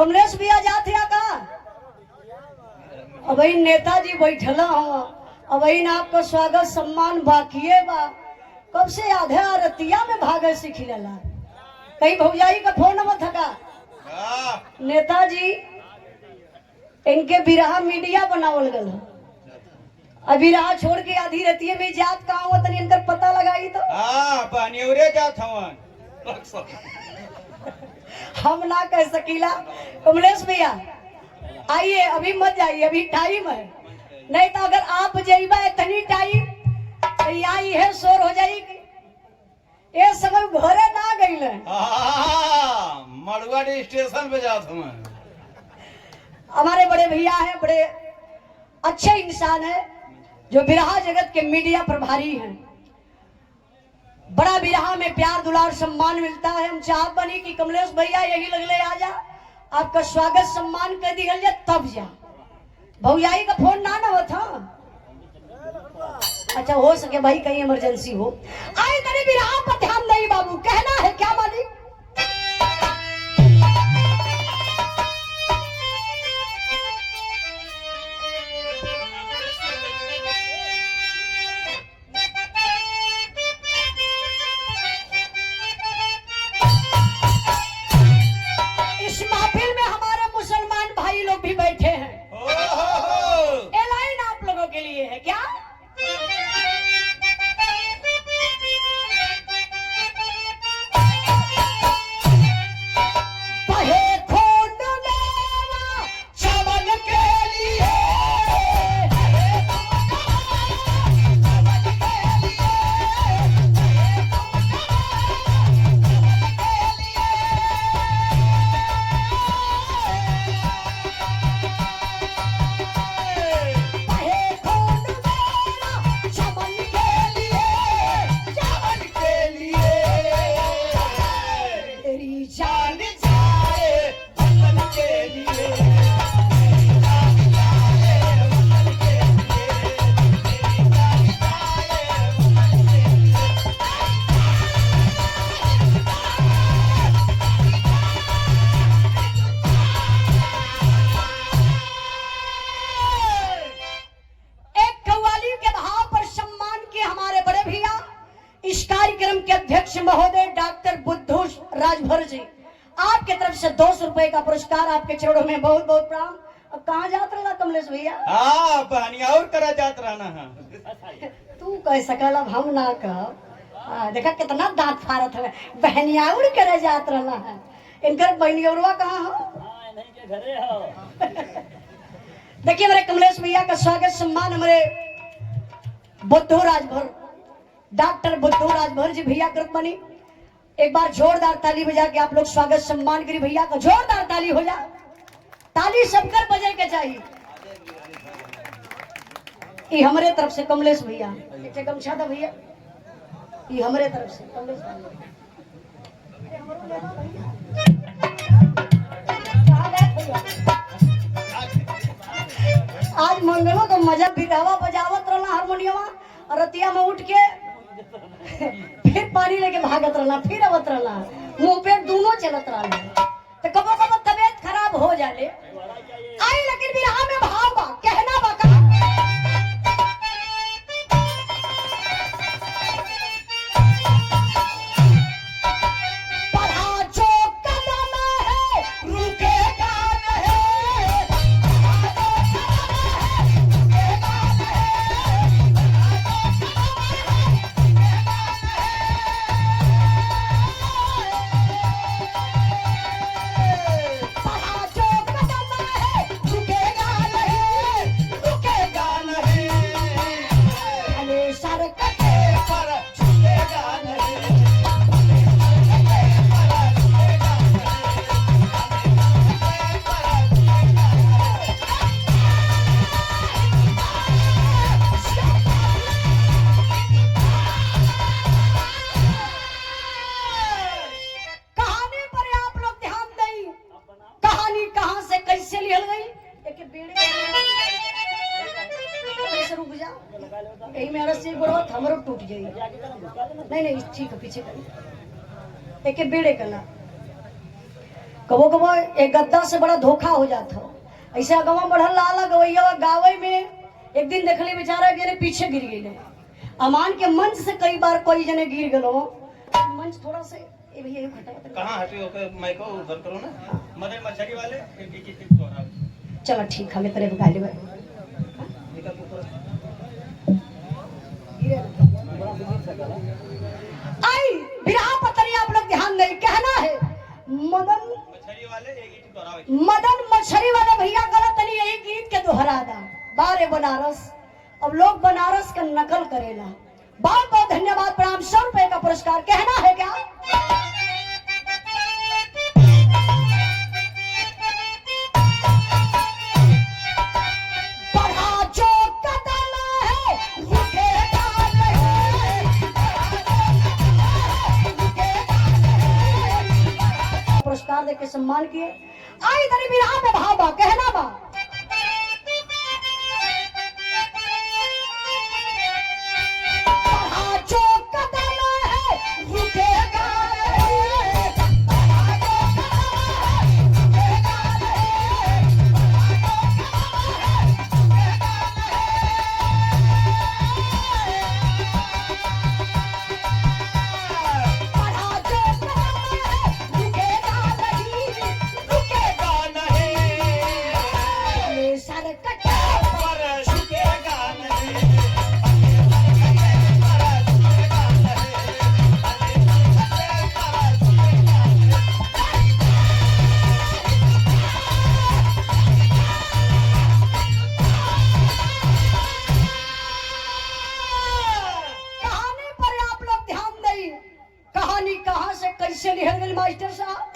कमलेश भैया जाते का अब नेताजी बैठला हूँ अब आपका स्वागत सम्मान बाकी बा कब से आधे रतिया में भागे सीख लेला कहीं भौजाई का फोन नंबर थका नेताजी इनके बिरहा मीडिया बनावल गल अभी रहा छोड़ के आधी रतिये में जात कहाँ हुआ तनी इनकर पता लगाई तो पानीवरे जात हवन हम ना कह सकीला। कमलेश भैया आइए अभी मत जाइए अभी टाइम है नहीं तो अगर आप जाइबा इतनी टाइम तो यहाँ है शोर हो जाएगी ये समय घरे ना गई मड़ुआ स्टेशन पे जात हवन। हमारे बड़े भैया हैं बड़े अच्छे इंसान है जो बिरहा जगत के मीडिया प्रभारी हैं। बड़ा बिरहा में प्यार दुलार सम्मान मिलता है। हम चाहत बनी कि कमलेश भैया यही लगले आ जा आपका स्वागत सम्मान कर दिया जाए तब जा भौजाई का फोन ना होता अच्छा हो सके भाई कहीं इमरजेंसी हो आई तेरे बिरहा पर ध्यान नहीं बाबू कहना है क्या मालिक महोदय डॉक्टर बुद्धू राजभर जी आपके तरफ से 200 रुपए का पुरस्कार आपके चरणों में बहुत बहुत प्रणाम। अब कहाँ जात रहा कमलेश भैया बहनिया और करा जात रहना है तू कह सकल अब हम ना कह देखा कितना दांत फारत है बहनिया और करे जात रहना है इनकर बहनियौरवा कहाँ हो देखिए मेरे कमलेश भैया का स्वागत सम्मान हमारे बुद्धू राजभर डॉक्टर बुद्धू राजभर जी भैया कृत बनी एक बार जोरदार ताली बजा के आप लोग स्वागत सम्मान करिए भैया का जोरदार ताली हो जा ताली सबकर बजे के चाहिए ये हमारे तरफ से कमलेश भैया गमछा था भैया ये हमारे तरफ से कमलेश आज मंगलों का मजा बिगावा बजावत रहना हारमोनियम और रतिया में उठ के फिर पानी लेके भागत रहना फिर आवत रहना मुंह पे दोनों चलत रहना तो कबो कबो तबीयत खराब हो जाले आई लेकिन बिरहा में भाव बा कहना बा का टूट जाए नहीं नहीं ठीक है पीछे कर एक बेड़े कला कबो कबो एक गद्दा से बड़ा धोखा हो जाता हो। ऐसे अगवा बढ़ल लाला गवैया गावे में एक दिन देखली बेचारा जने पीछे गिर गए। अमान के मंच से कई बार कोई जने गिर गलो। मंच थोड़ा से ए भैया कहाँ हटे होकर माइको उधर करो ना। मदन मछली वाले चलो ठीक हमें तेरे गाली में आई बिरहा पतरी आप लोग ध्यान नहीं कहना है मदन मछली वाले भैया गलत नहीं यही गीत के दोहरा दा बारे बनारस। अब लोग बनारस का नकल करेला। बहुत बहुत धन्यवाद प्रणाम। 100 रुपए का पुरस्कार कहना है क्या? पुरस्कार देके सम्मान किए। आई इधर बिरहा में भाबा कहना बा कैसे लिखल गई मास्टर साहब?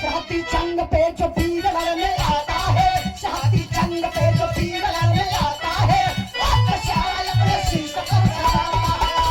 साथी चंग पे जो पीर लड़ने आता है, साथी चंग पे जो पीर लड़ने आता है, अपने शीश पर सजाता है।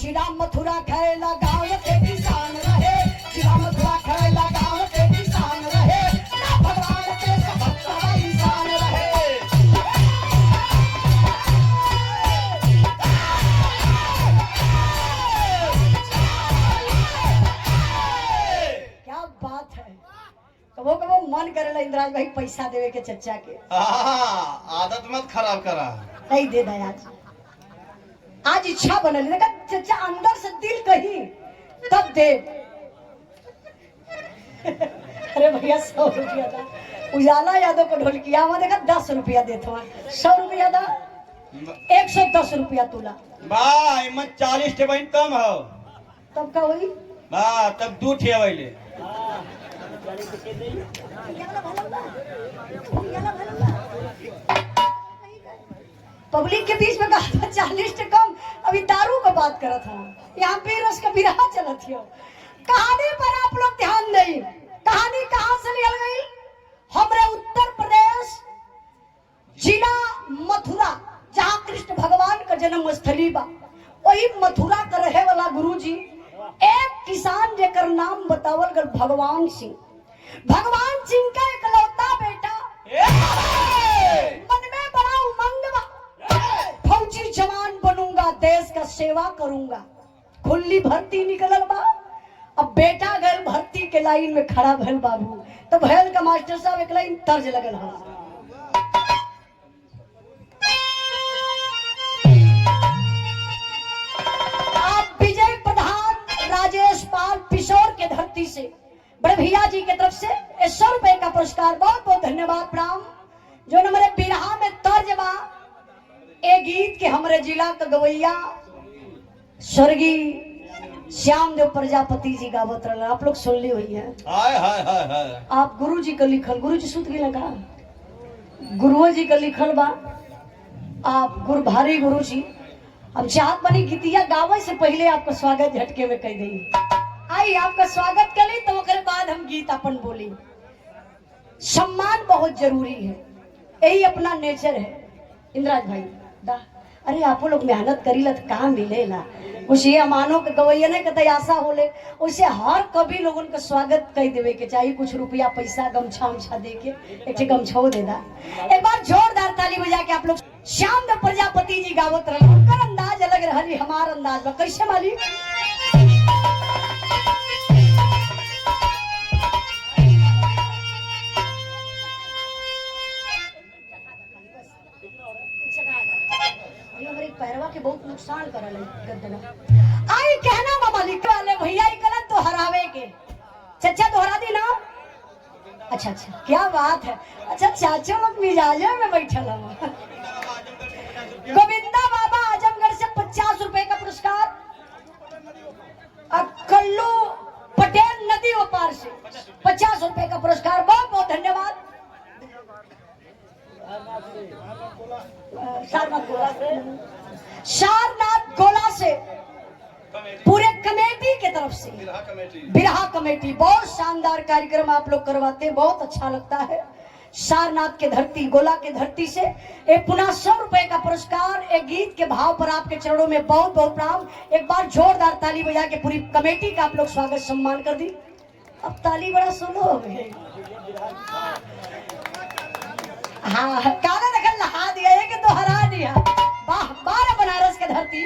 जिला मथुरा खैला गाँव के किसान रहे, जिला मथुरा खैला गाँव के किसान रहे, ना भगवान के सबक इंसान रहे। क्या बात है। कबो कबो मन करेला इंद्राज भाई पैसा देवे के चच्चा के। आदत मत खराब करा। नहीं दे दया आज इच्छा बनल देखा चचा अंदर से दिल कही तब दे। अरे भैया 100 रुपया था उजाला यादव को ढोलकिया में देखा 10 रुपया देते 100 रुपया था 110 रुपया तुला भाई मत 40 टे बहन कम हो तब का हुई बा तब 2 ठे अवैले पब्लिक के बीच में कहा 40 टे कम। अभी दारू का बात करा था यहाँ पे रस का बिरहा चला थी। कहानी पर आप लोग ध्यान दें। कहानी कहाँ से निकल गई? हमारे उत्तर प्रदेश जिला मथुरा जहाँ कृष्ण भगवान का जन्म स्थली बा वही मथुरा का रहे वाला गुरुजी एक किसान जेकर नाम बतावल गल भगवान सिंह। भगवान सिंह का इकलौता बेटा मन में बड़ा उमंग बा फौजी जवान बनूंगा देश का सेवा करूंगा। खुली भर्ती निकलल बा। अब बेटा गल भर्ती के लाइन में खड़ा भैल बाबू तो भैल का मास्टर साहब एक लाइन तर्ज लगल है। आप विजय प्रधान राजेश पाल पिशोर के धरती से बड़े भैया जी की तरफ से 100 रुपए का पुरस्कार बहुत बहुत धन्यवाद प्रणाम। जो हमारे बिरहा में तर्ज बा ए गीत के हमारे जिला का गवैया स्वर्गीय श्याम देव प्रजापति जी गावत रहा आप लोग सुन ली हुई है। हाय हाय हाय हाय आप गुरु जी का लिखल गुरु जी सुत गए का गुरु जी का लिखल बा आप गुरु भारी गुरु जी हम चाहत बनी गीतिया गावे से पहले आपका स्वागत झटके में कह दी। आई आपका स्वागत करी तो उसके बाद हम गीत अपन बोली। सम्मान बहुत जरूरी है यही अपना नेचर है। इंद्राज भाई दा अरे आपो लोग मेहनत करीला तो काम मिलेला। उसे अमानो के गवैया ने के आशा होले उसे हर कभी लोगन का स्वागत कह देवे के चाहिए, कुछ रुपया पैसा गमछा उमछा दे के एक ठे गमछो दे दा। एक बार जोरदार ताली बजा के आप लोग श्याम द प्रजापति जी गावत रहल, उनकर अंदाज अलग रहली, हमार अंदाज बा कैसे मालिक। पैरवा के बहुत नुकसान करल आई कहना मामा लिख वाले भैया ही गलत तो हरावे के चचा दोहरा दी ना। अच्छा अच्छा क्या बात है। अच्छा चाचा लोग मिजाजे में बैठल हम। गोविंदा बाबा आजमगढ़ से 50 रुपए का पुरस्कार, कल्लू पटेल नदी वो पार से 50 रुपए का पुरस्कार, बहुत बहुत धन्यवाद। सारनाथ गोला से पूरे कमेटी के तरफ से बिरहा कमेटी बहुत शानदार कार्यक्रम आप लोग करवाते हैं, बहुत अच्छा लगता है। सारनाथ के धरती गोला के धरती से एक पुनः 100 रुपए का पुरस्कार, एक गीत के भाव पर आपके चरणों में बहुत बहुत प्रणाम। एक बार जोरदार ताली बजा के पूरी कमेटी का आप लोग स्वागत सम्मान कर दी। अब ताली बड़ा सुनो हो गए। हाँ काला नकल नहा दिया है कि दोहरा दिया। वाह बारह बनारस के धरती।